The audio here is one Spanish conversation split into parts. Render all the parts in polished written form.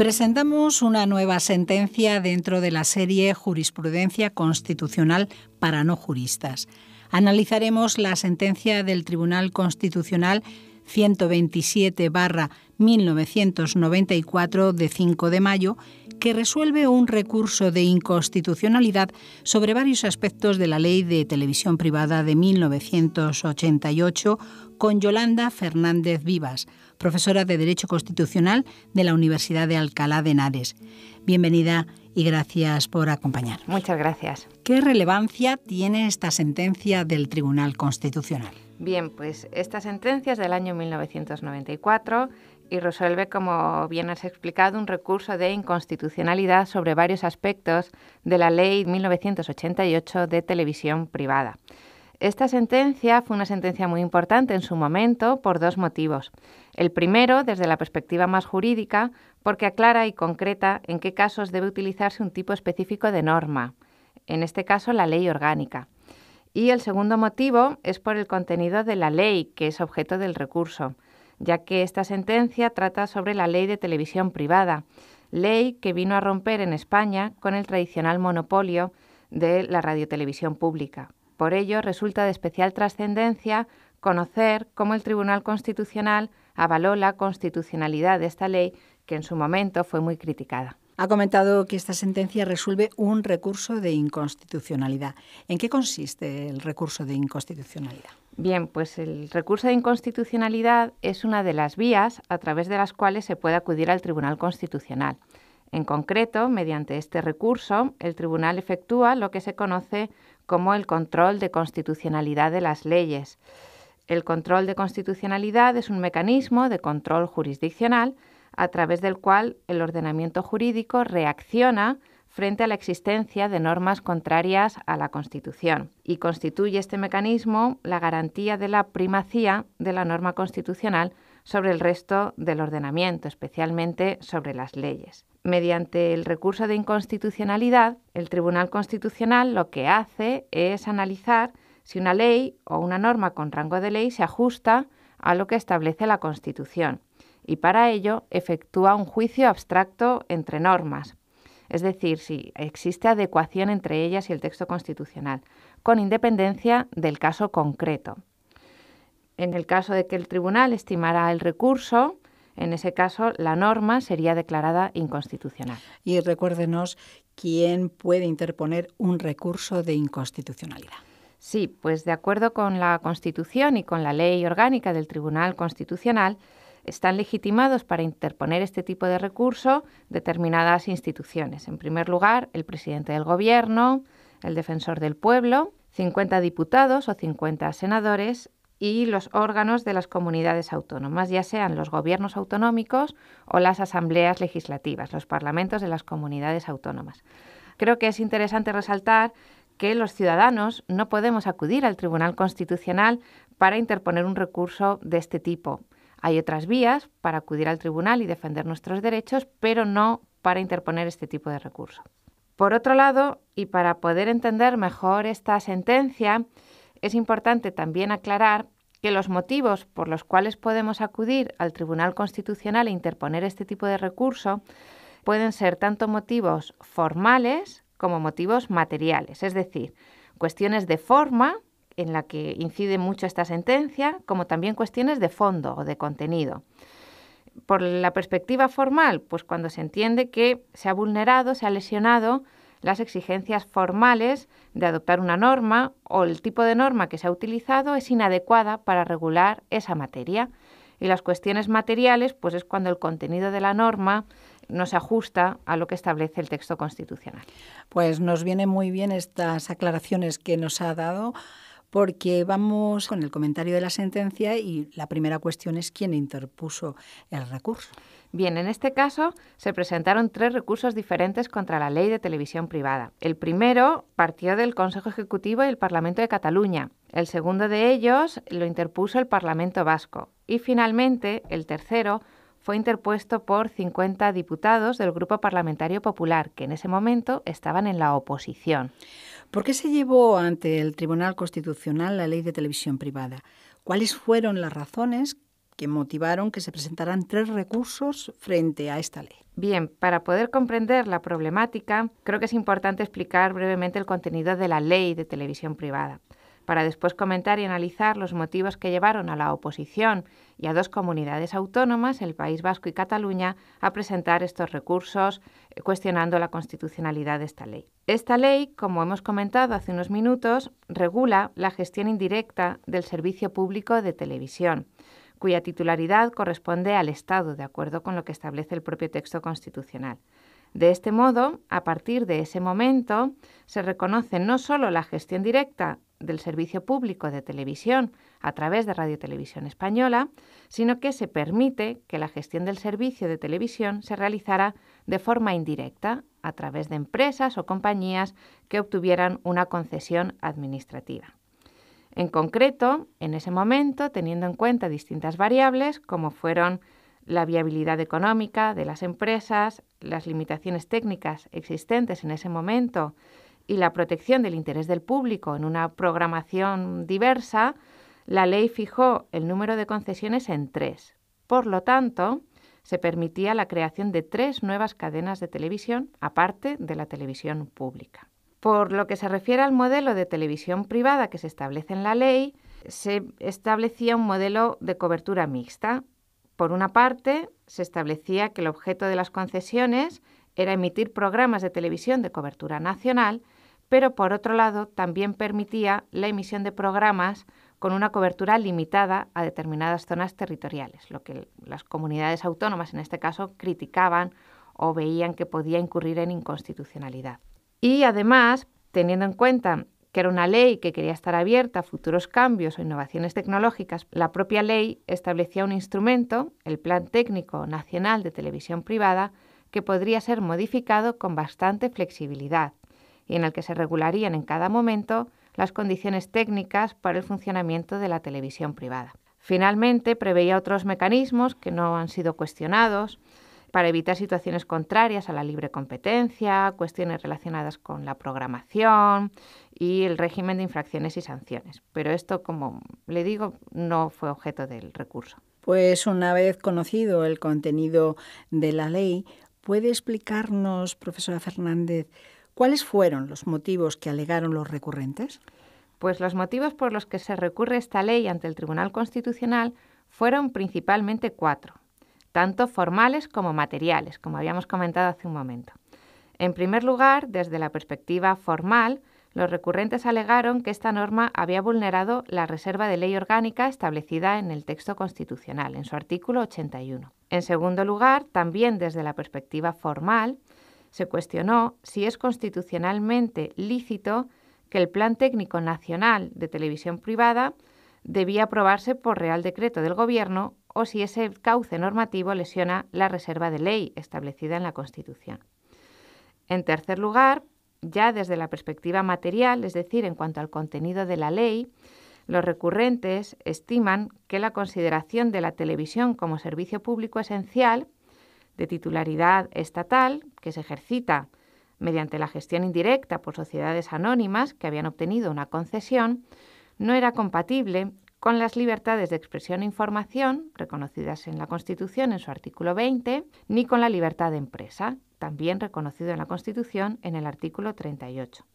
Presentamos una nueva sentencia dentro de la serie Jurisprudencia Constitucional para no juristas. Analizaremos la sentencia del Tribunal Constitucional 127/1994 de 5 de mayo, que resuelve un recurso de inconstitucionalidad sobre varios aspectos de la Ley de Televisión Privada de 1988 con Yolanda Fernández Vivas, profesora de Derecho Constitucional de la Universidad de Alcalá de Henares. Bienvenida y gracias por acompañarnos. Muchas gracias. ¿Qué relevancia tiene esta sentencia del Tribunal Constitucional? Bien, pues esta sentencia es del año 1994 y resuelve, como bien has explicado, un recurso de inconstitucionalidad sobre varios aspectos de la Ley 1988 de Televisión Privada. Esta sentencia fue una sentencia muy importante en su momento por dos motivos. El primero, desde la perspectiva más jurídica, porque aclara y concreta en qué casos debe utilizarse un tipo específico de norma, en este caso la ley orgánica. Y el segundo motivo es por el contenido de la ley, que es objeto del recurso, ya que esta sentencia trata sobre la Ley de Televisión Privada, ley que vino a romper en España con el tradicional monopolio de la radiotelevisión pública. Por ello, resulta de especial trascendencia conocer cómo el Tribunal Constitucional avaló la constitucionalidad de esta ley, que en su momento fue muy criticada. Ha comentado que esta sentencia resuelve un recurso de inconstitucionalidad. ¿En qué consiste el recurso de inconstitucionalidad? Bien, pues el recurso de inconstitucionalidad es una de las vías a través de las cuales se puede acudir al Tribunal Constitucional. En concreto, mediante este recurso, el Tribunal efectúa lo que se conoce como el control de constitucionalidad de las leyes. El control de constitucionalidad es un mecanismo de control jurisdiccional a través del cual el ordenamiento jurídico reacciona frente a la existencia de normas contrarias a la Constitución, y constituye este mecanismo la garantía de la primacía de la norma constitucional sobre el resto del ordenamiento, especialmente sobre las leyes. Mediante el recurso de inconstitucionalidad, el Tribunal Constitucional lo que hace es analizar si una ley o una norma con rango de ley se ajusta a lo que establece la Constitución, y para ello efectúa un juicio abstracto entre normas, es decir, si existe adecuación entre ellas y el texto constitucional, con independencia del caso concreto. En el caso de que el tribunal estimara el recurso, en ese caso la norma sería declarada inconstitucional. Y recuérdenos quién puede interponer un recurso de inconstitucionalidad. Sí, pues de acuerdo con la Constitución y con la Ley Orgánica del Tribunal Constitucional, están legitimados para interponer este tipo de recurso determinadas instituciones. En primer lugar, el presidente del Gobierno, el defensor del pueblo, 50 diputados o 50 senadores y los órganos de las comunidades autónomas, ya sean los gobiernos autonómicos o las asambleas legislativas, los parlamentos de las comunidades autónomas. Creo que es interesante resaltar que los ciudadanos no podemos acudir al Tribunal Constitucional para interponer un recurso de este tipo. Hay otras vías para acudir al tribunal y defender nuestros derechos, pero no para interponer este tipo de recurso. Por otro lado, y para poder entender mejor esta sentencia, es importante también aclarar que los motivos por los cuales podemos acudir al Tribunal Constitucional e interponer este tipo de recurso pueden ser tanto motivos formales como motivos materiales, es decir, cuestiones de forma en la que incide mucho esta sentencia, como también cuestiones de fondo o de contenido. Por la perspectiva formal, pues cuando se entiende que se ha vulnerado, se ha lesionado las exigencias formales de adoptar una norma o el tipo de norma que se ha utilizado es inadecuada para regular esa materia. Y las cuestiones materiales, pues es cuando el contenido de la norma no se ajusta a lo que establece el texto constitucional. Pues nos vienen muy bien estas aclaraciones que nos ha dado, porque vamos con el comentario de la sentencia y la primera cuestión es quién interpuso el recurso. Bien, en este caso se presentaron 3 recursos diferentes contra la Ley de Televisión Privada. El primero partió del Consejo Ejecutivo y el Parlamento de Cataluña. El segundo de ellos lo interpuso el Parlamento Vasco. Y finalmente, el tercero fue interpuesto por 50 diputados del Grupo Parlamentario Popular, que en ese momento estaban en la oposición. ¿Por qué se llevó ante el Tribunal Constitucional la Ley de Televisión Privada? ¿Cuáles fueron las razones que motivaron que se presentaran 3 recursos frente a esta ley? Bien, para poder comprender la problemática, creo que es importante explicar brevemente el contenido de la Ley de Televisión Privada, para después comentar y analizar los motivos que llevaron a la oposición y a 2 comunidades autónomas, el País Vasco y Cataluña, a presentar estos recursos cuestionando la constitucionalidad de esta ley. Esta ley, como hemos comentado hace unos minutos, regula la gestión indirecta del servicio público de televisión, cuya titularidad corresponde al Estado, de acuerdo con lo que establece el propio texto constitucional. De este modo, a partir de ese momento, se reconoce no solo la gestión directa del servicio público de televisión a través de Radio Televisión Española, sino que se permite que la gestión del servicio de televisión se realizara de forma indirecta, a través de empresas o compañías que obtuvieran una concesión administrativa. En concreto, en ese momento, teniendo en cuenta distintas variables, como fueron la viabilidad económica de las empresas, las limitaciones técnicas existentes en ese momento y la protección del interés del público en una programación diversa, la ley fijó el número de concesiones en 3. Por lo tanto, se permitía la creación de 3 nuevas cadenas de televisión, aparte de la televisión pública. Por lo que se refiere al modelo de televisión privada que se establece en la ley, se establecía un modelo de cobertura mixta. Por una parte, se establecía que el objeto de las concesiones era emitir programas de televisión de cobertura nacional, pero por otro lado también permitía la emisión de programas con una cobertura limitada a determinadas zonas territoriales, lo que las comunidades autónomas en este caso criticaban o veían que podía incurrir en inconstitucionalidad. Y además, teniendo en cuenta que era una ley que quería estar abierta a futuros cambios o innovaciones tecnológicas, la propia ley establecía un instrumento, el Plan Técnico Nacional de Televisión Privada, que podría ser modificado con bastante flexibilidad y en el que se regularían en cada momento las condiciones técnicas para el funcionamiento de la televisión privada. Finalmente, preveía otros mecanismos que no han sido cuestionados para evitar situaciones contrarias a la libre competencia, cuestiones relacionadas con la programación y el régimen de infracciones y sanciones. Pero esto, como le digo, no fue objeto del recurso. Pues una vez conocido el contenido de la ley, ¿puede explicarnos, profesora Fernández, cuáles fueron los motivos que alegaron los recurrentes? Pues los motivos por los que se recurre esta ley ante el Tribunal Constitucional fueron principalmente 4. Tanto formales como materiales, como habíamos comentado hace un momento. En primer lugar, desde la perspectiva formal, los recurrentes alegaron que esta norma había vulnerado la reserva de ley orgánica establecida en el texto constitucional, en su artículo 81. En segundo lugar, también desde la perspectiva formal, se cuestionó si es constitucionalmente lícito que el Plan Técnico Nacional de Televisión Privada debía aprobarse por Real Decreto del Gobierno o si ese cauce normativo lesiona la reserva de ley establecida en la Constitución. En tercer lugar, ya desde la perspectiva material, es decir, en cuanto al contenido de la ley, los recurrentes estiman que la consideración de la televisión como servicio público esencial, de titularidad estatal, que se ejercita mediante la gestión indirecta por sociedades anónimas que habían obtenido una concesión, no era compatible con las libertades de expresión e información reconocidas en la Constitución en su artículo 20, ni con la libertad de empresa, también reconocido en la Constitución en el artículo 38.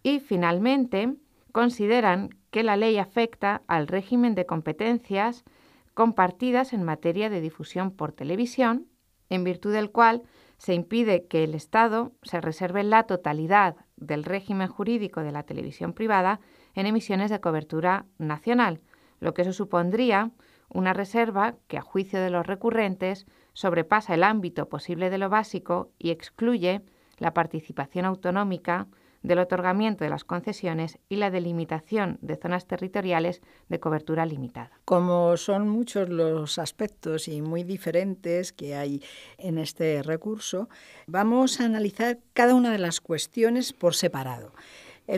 Y, finalmente, consideran que la ley afecta al régimen de competencias compartidas en materia de difusión por televisión, en virtud del cual se impide que el Estado se reserve la totalidad del régimen jurídico de la televisión privada en emisiones de cobertura nacional, lo que eso supondría una reserva que, a juicio de los recurrentes, sobrepasa el ámbito posible de lo básico y excluye la participación autonómica del otorgamiento de las concesiones y la delimitación de zonas territoriales de cobertura limitada. Como son muchos los aspectos y muy diferentes que hay en este recurso, vamos a analizar cada una de las cuestiones por separado.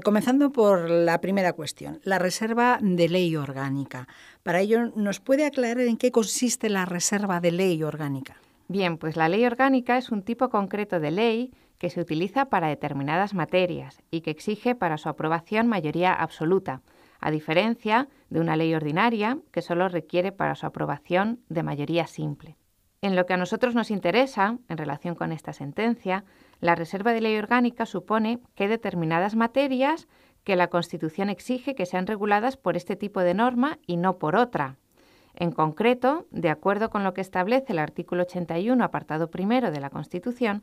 Comenzando por la primera cuestión, la reserva de ley orgánica. Para ello, ¿nos puede aclarar en qué consiste la reserva de ley orgánica? Bien, pues la ley orgánica es un tipo concreto de ley que se utiliza para determinadas materias y que exige para su aprobación mayoría absoluta, a diferencia de una ley ordinaria que solo requiere para su aprobación de mayoría simple. En lo que a nosotros nos interesa, en relación con esta sentencia, la reserva de ley orgánica supone que hay determinadas materias que la Constitución exige que sean reguladas por este tipo de norma y no por otra. En concreto, de acuerdo con lo que establece el artículo 81, apartado primero de la Constitución,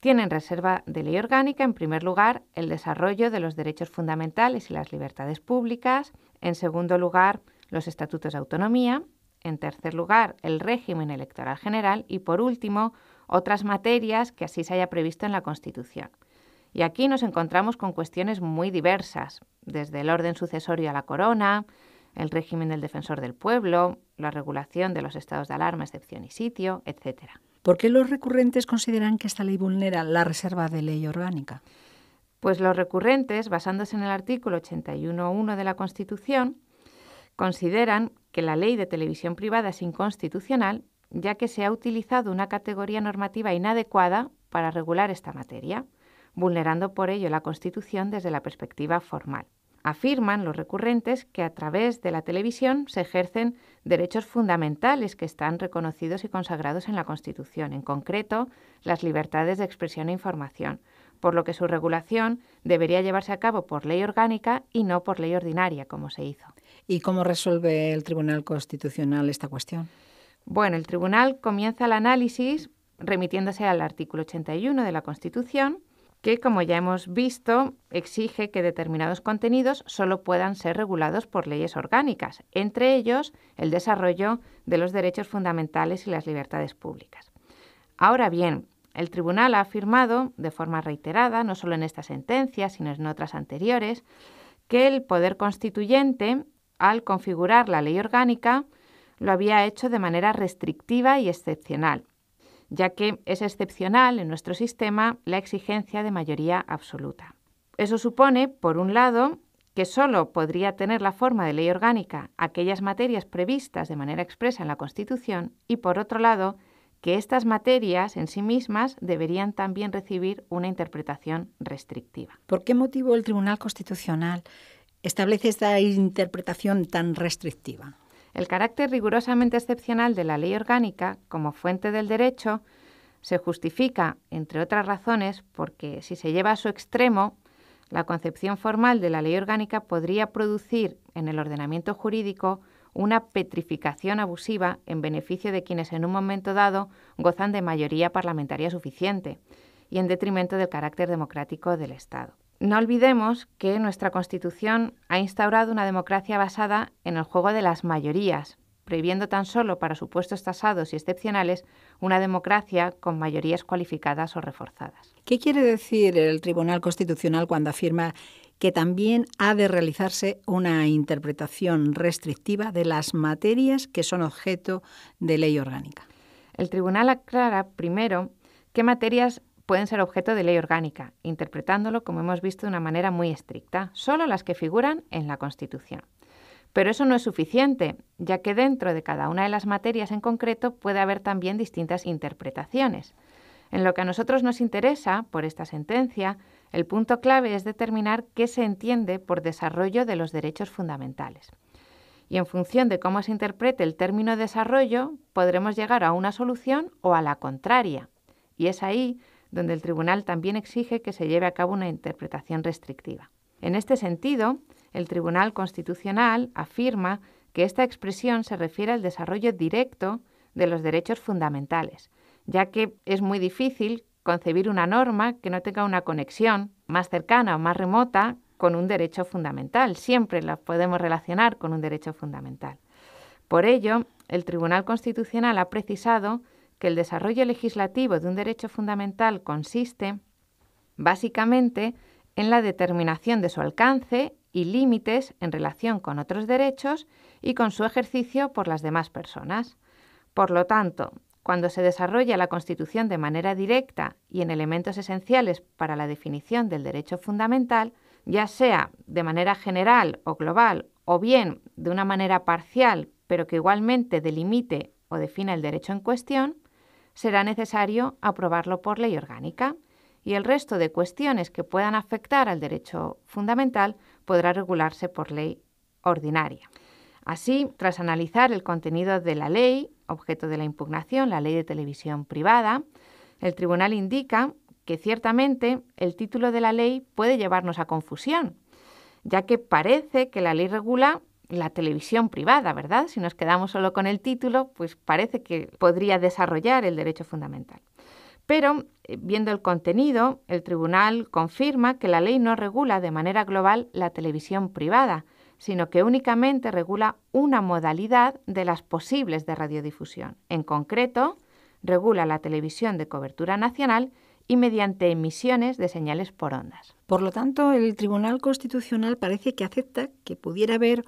tienen reserva de ley orgánica, en primer lugar, el desarrollo de los derechos fundamentales y las libertades públicas, en segundo lugar, los estatutos de autonomía, en tercer lugar, el régimen electoral general y, por último, otras materias que así se haya previsto en la Constitución. Y aquí nos encontramos con cuestiones muy diversas, desde el orden sucesorio a la corona, el régimen del defensor del pueblo, la regulación de los estados de alarma, excepción y sitio, etc. ¿Por qué los recurrentes consideran que esta ley vulnera la reserva de ley orgánica? Pues los recurrentes, basándose en el artículo 81.1 de la Constitución, consideran que la ley de televisión privada es inconstitucional, ya que se ha utilizado una categoría normativa inadecuada para regular esta materia, vulnerando por ello la Constitución desde la perspectiva formal. Afirman los recurrentes que a través de la televisión se ejercen derechos fundamentales que están reconocidos y consagrados en la Constitución, en concreto las libertades de expresión e información, por lo que su regulación debería llevarse a cabo por ley orgánica y no por ley ordinaria, como se hizo. ¿Y cómo resuelve el Tribunal Constitucional esta cuestión? Bueno, el Tribunal comienza el análisis remitiéndose al artículo 81 de la Constitución, que, como ya hemos visto, exige que determinados contenidos solo puedan ser regulados por leyes orgánicas, entre ellos el desarrollo de los derechos fundamentales y las libertades públicas. Ahora bien, el Tribunal ha afirmado de forma reiterada, no solo en esta sentencia, sino en otras anteriores, que el Poder Constituyente, al configurar la ley orgánica, lo había hecho de manera restrictiva y excepcional, ya que es excepcional en nuestro sistema la exigencia de mayoría absoluta. Eso supone, por un lado, que solo podría tener la forma de ley orgánica aquellas materias previstas de manera expresa en la Constitución y, por otro lado, que estas materias en sí mismas deberían también recibir una interpretación restrictiva. ¿Por qué motivo el Tribunal Constitucional establece esta interpretación tan restrictiva? El carácter rigurosamente excepcional de la ley orgánica como fuente del derecho se justifica, entre otras razones, porque si se lleva a su extremo, la concepción formal de la ley orgánica podría producir en el ordenamiento jurídico una petrificación abusiva en beneficio de quienes en un momento dado gozan de mayoría parlamentaria suficiente y en detrimento del carácter democrático del Estado. No olvidemos que nuestra Constitución ha instaurado una democracia basada en el juego de las mayorías, prohibiendo tan solo para supuestos tasados y excepcionales una democracia con mayorías cualificadas o reforzadas. ¿Qué quiere decir el Tribunal Constitucional cuando afirma que también ha de realizarse una interpretación restrictiva de las materias que son objeto de ley orgánica? El Tribunal aclara primero qué materias pueden ser objeto de ley orgánica, interpretándolo, como hemos visto, de una manera muy estricta, solo las que figuran en la Constitución. Pero eso no es suficiente, ya que dentro de cada una de las materias en concreto puede haber también distintas interpretaciones. En lo que a nosotros nos interesa, por esta sentencia, el punto clave es determinar qué se entiende por desarrollo de los derechos fundamentales. Y en función de cómo se interprete el término desarrollo, podremos llegar a una solución o a la contraria. Y es ahí donde el Tribunal también exige que se lleve a cabo una interpretación restrictiva. En este sentido, el Tribunal Constitucional afirma que esta expresión se refiere al desarrollo directo de los derechos fundamentales, ya que es muy difícil concebir una norma que no tenga una conexión más cercana o más remota con un derecho fundamental. Siempre la podemos relacionar con un derecho fundamental. Por ello, el Tribunal Constitucional ha precisado que el desarrollo legislativo de un derecho fundamental consiste básicamente en la determinación de su alcance y límites en relación con otros derechos y con su ejercicio por las demás personas. Por lo tanto, cuando se desarrolla la Constitución de manera directa y en elementos esenciales para la definición del derecho fundamental, ya sea de manera general o global o bien de una manera parcial, pero que igualmente delimite o defina el derecho en cuestión, será necesario aprobarlo por ley orgánica y el resto de cuestiones que puedan afectar al derecho fundamental podrá regularse por ley ordinaria. Así, tras analizar el contenido de la ley, objeto de la impugnación, la Ley de Televisión Privada, el tribunal indica que ciertamente el título de la ley puede llevarnos a confusión, ya que parece que la ley regula la televisión privada, ¿verdad? Si nos quedamos solo con el título, pues parece que podría desarrollar el derecho fundamental. Pero, viendo el contenido, el tribunal confirma que la ley no regula de manera global la televisión privada, sino que únicamente regula una modalidad de las posibles de radiodifusión. En concreto, regula la televisión de cobertura nacional y mediante emisiones de señales por ondas. Por lo tanto, el Tribunal Constitucional parece que acepta que pudiera haber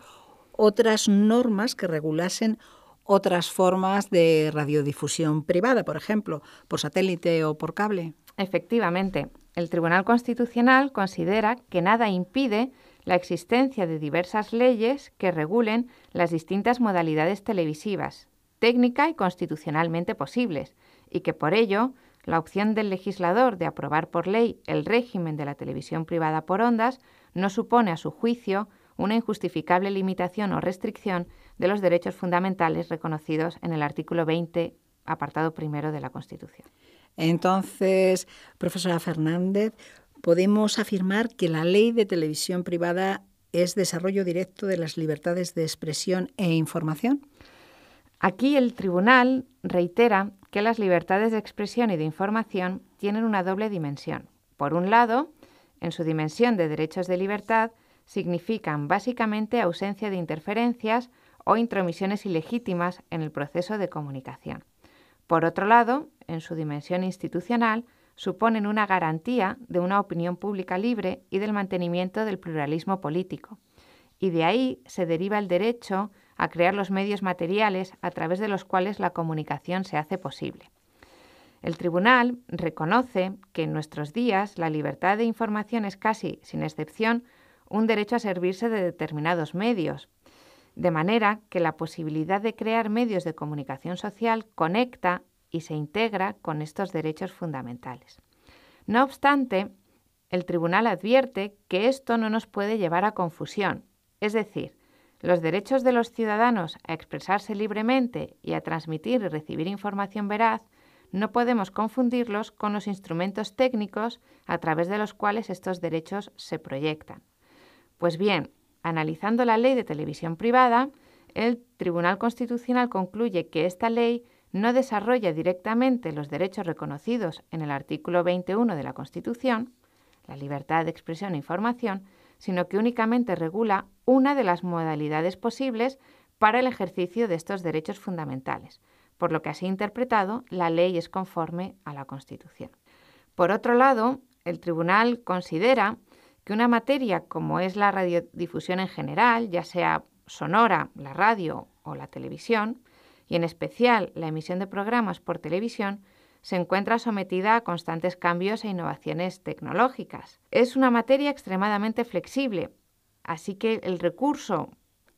otras normas que regulasen otras formas de radiodifusión privada, por ejemplo, por satélite o por cable. Efectivamente, el Tribunal Constitucional considera que nada impide la existencia de diversas leyes que regulen las distintas modalidades televisivas, técnica y constitucionalmente posibles, y que por ello la opción del legislador de aprobar por ley el régimen de la televisión privada por ondas no supone, a su juicio, una injustificable limitación o restricción de los derechos fundamentales reconocidos en el artículo 20, apartado primero de la Constitución. Entonces, profesora Fernández, ¿podemos afirmar que la Ley de Televisión Privada es desarrollo directo de las libertades de expresión e información? Aquí el tribunal reitera que las libertades de expresión y de información tienen una doble dimensión. Por un lado, en su dimensión de derechos de libertad, significan básicamente ausencia de interferencias o intromisiones ilegítimas en el proceso de comunicación. Por otro lado, en su dimensión institucional, suponen una garantía de una opinión pública libre y del mantenimiento del pluralismo político. Y de ahí se deriva el derecho a crear los medios materiales a través de los cuales la comunicación se hace posible. El tribunal reconoce que en nuestros días la libertad de información es casi, sin excepción, un derecho a servirse de determinados medios, de manera que la posibilidad de crear medios de comunicación social conecta y se integra con estos derechos fundamentales. No obstante, el tribunal advierte que esto no nos puede llevar a confusión, es decir, los derechos de los ciudadanos a expresarse libremente y a transmitir y recibir información veraz no podemos confundirlos con los instrumentos técnicos a través de los cuales estos derechos se proyectan. Pues bien, analizando la Ley de Televisión Privada, el Tribunal Constitucional concluye que esta ley no desarrolla directamente los derechos reconocidos en el artículo 21 de la Constitución, la libertad de expresión e información, sino que únicamente regula una de las modalidades posibles para el ejercicio de estos derechos fundamentales, por lo que así interpretado, la ley es conforme a la Constitución. Por otro lado, el Tribunal considera que una materia como es la radiodifusión en general, ya sea sonora, la radio o la televisión, y en especial la emisión de programas por televisión, se encuentra sometida a constantes cambios e innovaciones tecnológicas. Es una materia extremadamente flexible, así que el recurso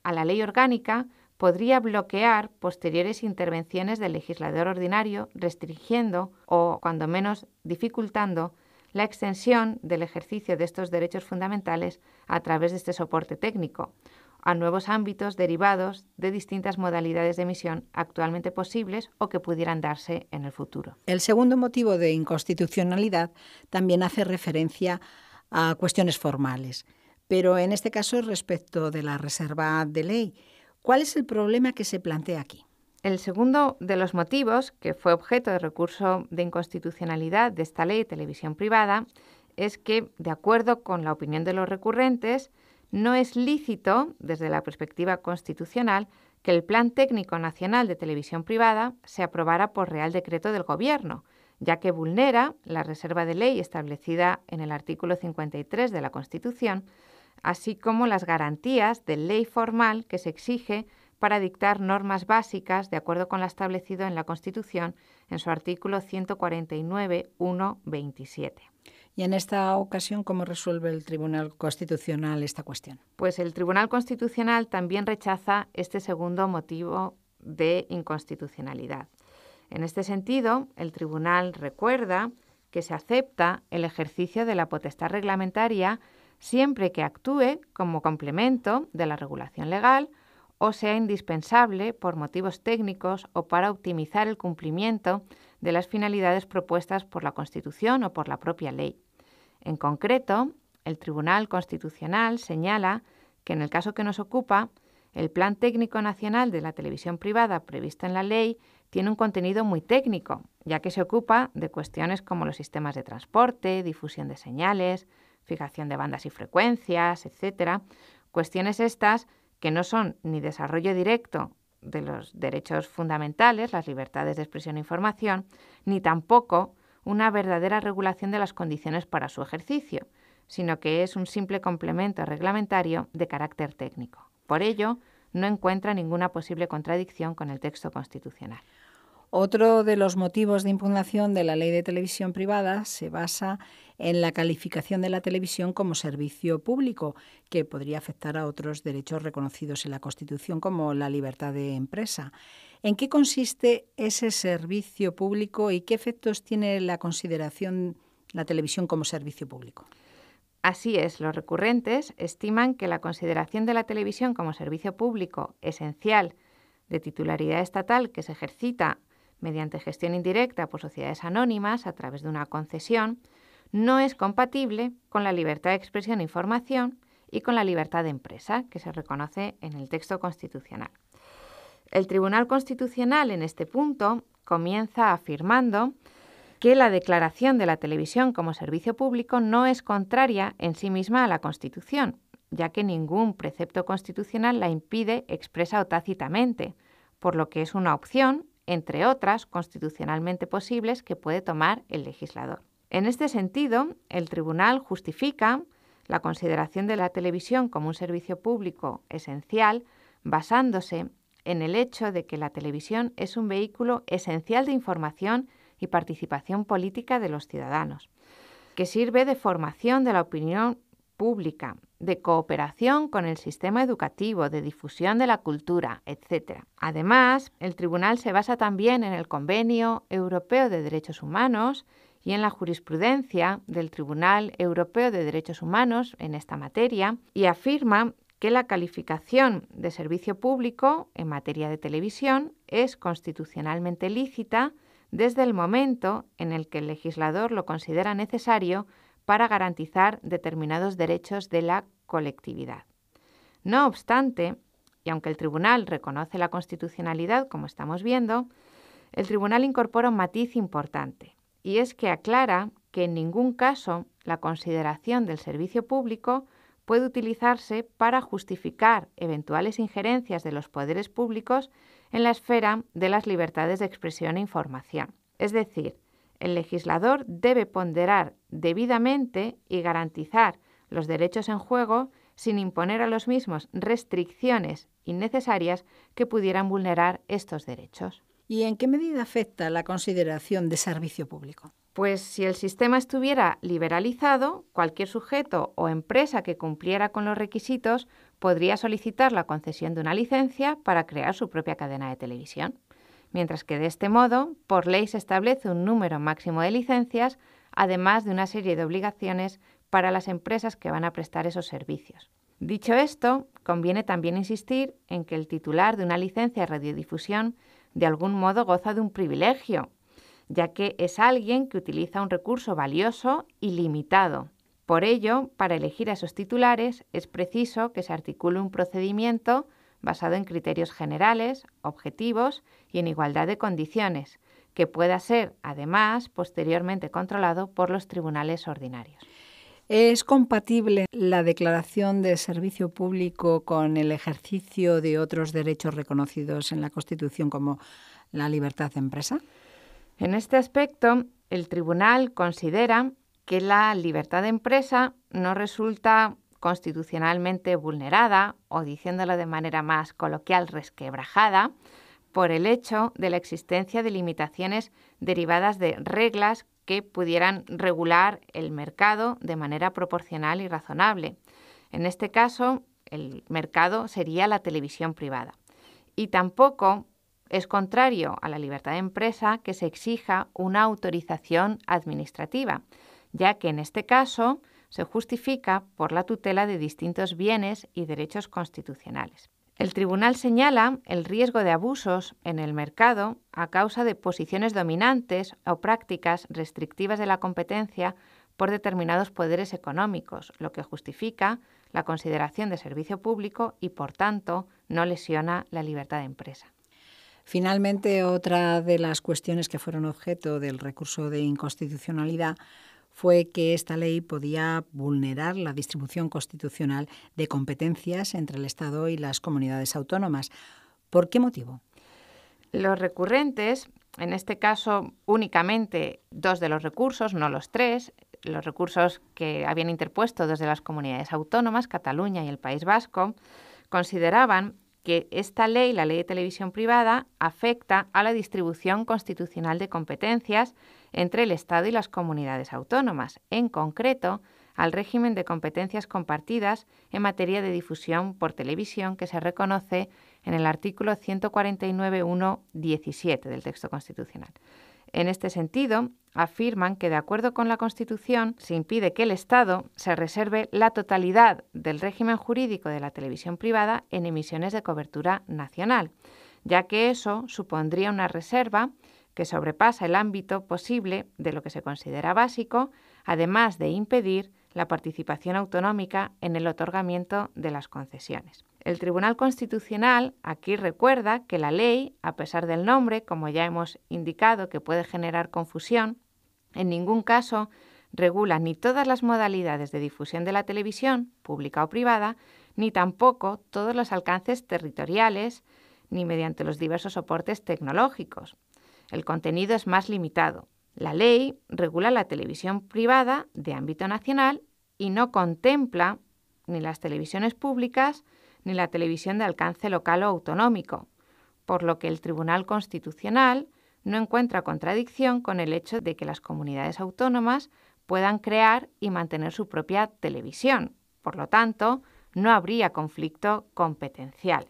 a la ley orgánica podría bloquear posteriores intervenciones del legislador ordinario, restringiendo o, cuando menos, dificultando la extensión del ejercicio de estos derechos fundamentales a través de este soporte técnico, a nuevos ámbitos derivados de distintas modalidades de emisión actualmente posibles o que pudieran darse en el futuro. El segundo motivo de inconstitucionalidad también hace referencia a cuestiones formales, pero en este caso respecto de la reserva de ley. ¿Cuál es el problema que se plantea aquí? El segundo de los motivos, que fue objeto de recurso de inconstitucionalidad de esta ley de televisión privada, es que, de acuerdo con la opinión de los recurrentes, no es lícito, desde la perspectiva constitucional, que el Plan Técnico Nacional de Televisión Privada se aprobara por Real Decreto del Gobierno, ya que vulnera la reserva de ley establecida en el artículo 53 de la Constitución, así como las garantías de ley formal que se exige para dictar normas básicas de acuerdo con lo establecido en la Constitución en su artículo 149.1.27. Y en esta ocasión, ¿cómo resuelve el Tribunal Constitucional esta cuestión? Pues el Tribunal Constitucional también rechaza este segundo motivo de inconstitucionalidad. En este sentido, el Tribunal recuerda que se acepta el ejercicio de la potestad reglamentaria siempre que actúe como complemento de la regulación legal o sea indispensable por motivos técnicos o para optimizar el cumplimiento de las finalidades propuestas por la Constitución o por la propia ley. En concreto, el Tribunal Constitucional señala que en el caso que nos ocupa, el Plan Técnico Nacional de la Televisión Privada previsto en la ley tiene un contenido muy técnico, ya que se ocupa de cuestiones como los sistemas de transporte, difusión de señales, fijación de bandas y frecuencias, etc. Cuestiones estas que no son ni desarrollo directo de los derechos fundamentales, las libertades de expresión e información, ni tampoco una verdadera regulación de las condiciones para su ejercicio, sino que es un simple complemento reglamentario de carácter técnico. Por ello, no encuentra ninguna posible contradicción con el texto constitucional. Otro de los motivos de impugnación de la Ley de Televisión Privada se basa en la calificación de la televisión como servicio público, que podría afectar a otros derechos reconocidos en la Constitución, como la libertad de empresa. ¿En qué consiste ese servicio público y qué efectos tiene la consideración la televisión como servicio público? Así es, los recurrentes estiman que la consideración de la televisión como servicio público esencial de titularidad estatal que se ejercita mediante gestión indirecta por sociedades anónimas a través de una concesión, no es compatible con la libertad de expresión e información y con la libertad de empresa, que se reconoce en el texto constitucional. El Tribunal Constitucional, en este punto, comienza afirmando que la declaración de la televisión como servicio público no es contraria en sí misma a la Constitución, ya que ningún precepto constitucional la impide expresa o tácitamente, por lo que es una opción, entre otras constitucionalmente posibles, que puede tomar el legislador. En este sentido, el Tribunal justifica la consideración de la televisión como un servicio público esencial basándose en el hecho de que la televisión es un vehículo esencial de información y participación política de los ciudadanos, que sirve de formación de la opinión pública, de cooperación con el sistema educativo, de difusión de la cultura, etc. Además, el Tribunal se basa también en el Convenio Europeo de Derechos Humanos y en la jurisprudencia del Tribunal Europeo de Derechos Humanos en esta materia y afirma que la calificación de servicio público en materia de televisión es constitucionalmente lícita desde el momento en el que el legislador lo considera necesario para garantizar determinados derechos de la colectividad. No obstante, y aunque el Tribunal reconoce la constitucionalidad, como estamos viendo, el Tribunal incorpora un matiz importante, y es que aclara que en ningún caso la consideración del servicio público puede utilizarse para justificar eventuales injerencias de los poderes públicos en la esfera de las libertades de expresión e información. Es decir, el legislador debe ponderar debidamente y garantizar los derechos en juego sin imponer a los mismos restricciones innecesarias que pudieran vulnerar estos derechos. ¿Y en qué medida afecta la consideración de servicio público? Pues si el sistema estuviera liberalizado, cualquier sujeto o empresa que cumpliera con los requisitos podría solicitar la concesión de una licencia para crear su propia cadena de televisión, mientras que de este modo, por ley se establece un número máximo de licencias, además de una serie de obligaciones para las empresas que van a prestar esos servicios. Dicho esto, conviene también insistir en que el titular de una licencia de radiodifusión de algún modo goza de un privilegio, ya que es alguien que utiliza un recurso valioso y limitado. Por ello, para elegir a esos titulares es preciso que se articule un procedimiento basado en criterios generales, objetivos y en igualdad de condiciones, que pueda ser, además, posteriormente controlado por los tribunales ordinarios. ¿Es compatible la declaración de servicio público con el ejercicio de otros derechos reconocidos en la Constitución como la libertad de empresa? En este aspecto, el tribunal considera que la libertad de empresa no resulta constitucionalmente vulnerada, o diciéndolo de manera más coloquial, resquebrajada, por el hecho de la existencia de limitaciones derivadas de reglas que pudieran regular el mercado de manera proporcional y razonable. En este caso, el mercado sería la televisión privada. Y tampoco es contrario a la libertad de empresa que se exija una autorización administrativa, ya que en este caso se justifica por la tutela de distintos bienes y derechos constitucionales. El tribunal señala el riesgo de abusos en el mercado a causa de posiciones dominantes o prácticas restrictivas de la competencia por determinados poderes económicos, lo que justifica la consideración de servicio público y, por tanto, no lesiona la libertad de empresa. Finalmente, otra de las cuestiones que fueron objeto del recurso de inconstitucionalidad fue que esta ley podía vulnerar la distribución constitucional de competencias entre el Estado y las comunidades autónomas. ¿Por qué motivo? Los recurrentes, en este caso únicamente 2 de los recursos, no los 3, los recursos que habían interpuesto 2 de las comunidades autónomas, Cataluña y el País Vasco, consideraban que esta ley, la Ley de Televisión Privada, afecta a la distribución constitucional de competencias entre el Estado y las comunidades autónomas, en concreto al régimen de competencias compartidas en materia de difusión por televisión que se reconoce en el artículo 149.1.17 del texto constitucional. En este sentido, afirman que, de acuerdo con la Constitución, se impide que el Estado se reserve la totalidad del régimen jurídico de la televisión privada en emisiones de cobertura nacional, ya que eso supondría una reserva que sobrepasa el ámbito posible de lo que se considera básico, además de impedir la participación autonómica en el otorgamiento de las concesiones. El Tribunal Constitucional aquí recuerda que la ley, a pesar del nombre, como ya hemos indicado, que puede generar confusión, en ningún caso regula ni todas las modalidades de difusión de la televisión, pública o privada, ni tampoco todos los alcances territoriales, ni mediante los diversos soportes tecnológicos. El contenido es más limitado. La ley regula la televisión privada de ámbito nacional y no contempla ni las televisiones públicas ni la televisión de alcance local o autonómico, por lo que el Tribunal Constitucional no encuentra contradicción con el hecho de que las comunidades autónomas puedan crear y mantener su propia televisión. Por lo tanto, no habría conflicto competencial.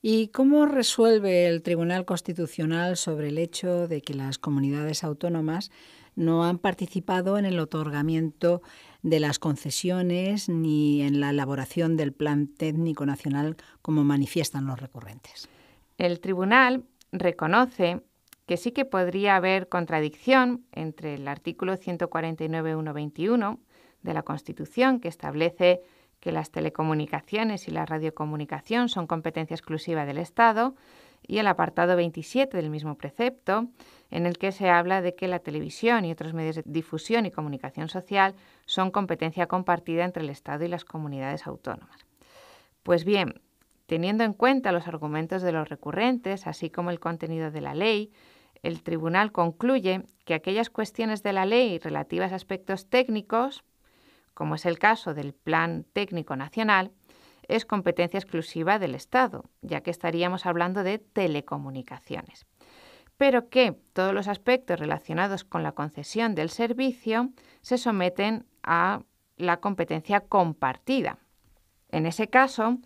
¿Y cómo resuelve el Tribunal Constitucional sobre el hecho de que las comunidades autónomas no han participado en el otorgamiento de las concesiones ni en la elaboración del Plan Técnico Nacional, como manifiestan los recurrentes? El tribunal reconoce que sí que podría haber contradicción entre el artículo 149.1.21 de la Constitución, que establece que las telecomunicaciones y la radiocomunicación son competencia exclusiva del Estado, y el apartado 27 del mismo precepto, en el que se habla de que la televisión y otros medios de difusión y comunicación social son competencia compartida entre el Estado y las comunidades autónomas. Pues bien, teniendo en cuenta los argumentos de los recurrentes, así como el contenido de la ley, el tribunal concluye que aquellas cuestiones de la ley relativas a aspectos técnicos, como es el caso del Plan Técnico Nacional, es competencia exclusiva del Estado, ya que estaríamos hablando de telecomunicaciones, pero que todos los aspectos relacionados con la concesión del servicio se someten a la competencia compartida. En ese caso,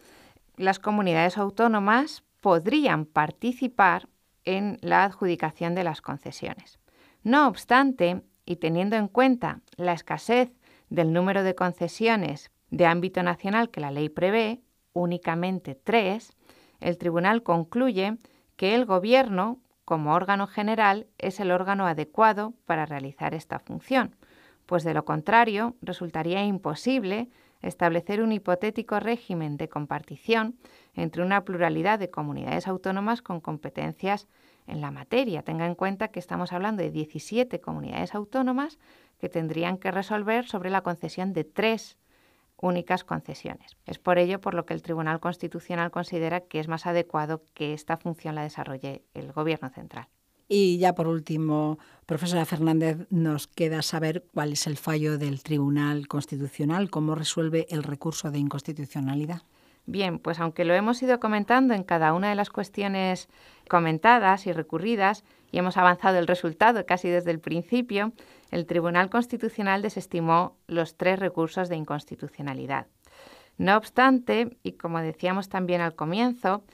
las comunidades autónomas podrían participar en la adjudicación de las concesiones. No obstante, y teniendo en cuenta la escasez del número de concesiones de ámbito nacional que la ley prevé, únicamente 3, el tribunal concluye que el Gobierno, como órgano general, es el órgano adecuado para realizar esta función, pues de lo contrario resultaría imposible establecer un hipotético régimen de compartición entre una pluralidad de comunidades autónomas con competencias en la materia. Tenga en cuenta que estamos hablando de 17 comunidades autónomas que tendrían que resolver sobre la concesión de 3 únicas concesiones. Es por ello por lo que el Tribunal Constitucional considera que es más adecuado que esta función la desarrolle el Gobierno central. Y ya por último, profesora Fernández, nos queda saber cuál es el fallo del Tribunal Constitucional, cómo resuelve el recurso de inconstitucionalidad. Bien, pues aunque lo hemos ido comentando en cada una de las cuestiones comentadas y recurridas, y hemos avanzado el resultado casi desde el principio, el Tribunal Constitucional desestimó los 3 recursos de inconstitucionalidad. No obstante, y como decíamos también al comienzo,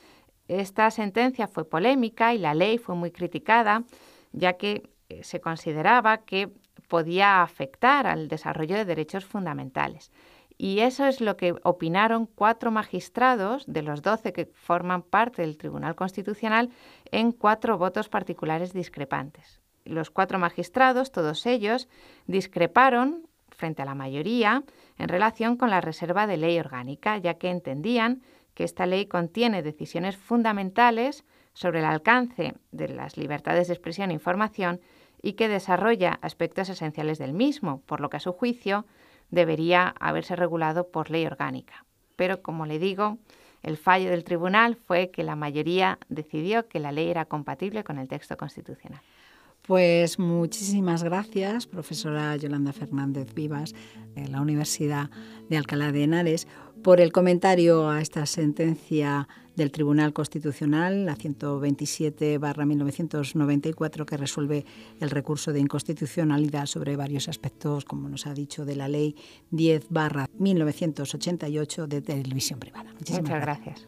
esta sentencia fue polémica y la ley fue muy criticada, ya que se consideraba que podía afectar al desarrollo de derechos fundamentales. Y eso es lo que opinaron 4 magistrados de los 12 que forman parte del Tribunal Constitucional en 4 votos particulares discrepantes. Los 4 magistrados, todos ellos, discreparon frente a la mayoría en relación con la reserva de ley orgánica, ya que entendían que esta ley contiene decisiones fundamentales sobre el alcance de las libertades de expresión e información y que desarrolla aspectos esenciales del mismo, por lo que a su juicio debería haberse regulado por ley orgánica. Pero, como le digo, el fallo del tribunal fue que la mayoría decidió que la ley era compatible con el texto constitucional. Pues muchísimas gracias, profesora Yolanda Fernández Vivas, de la Universidad de Alcalá de Henares, por el comentario a esta sentencia del Tribunal Constitucional, la 127/1994, que resuelve el recurso de inconstitucionalidad sobre varios aspectos, como nos ha dicho, de la Ley 10/1988 de televisión privada. Muchas gracias.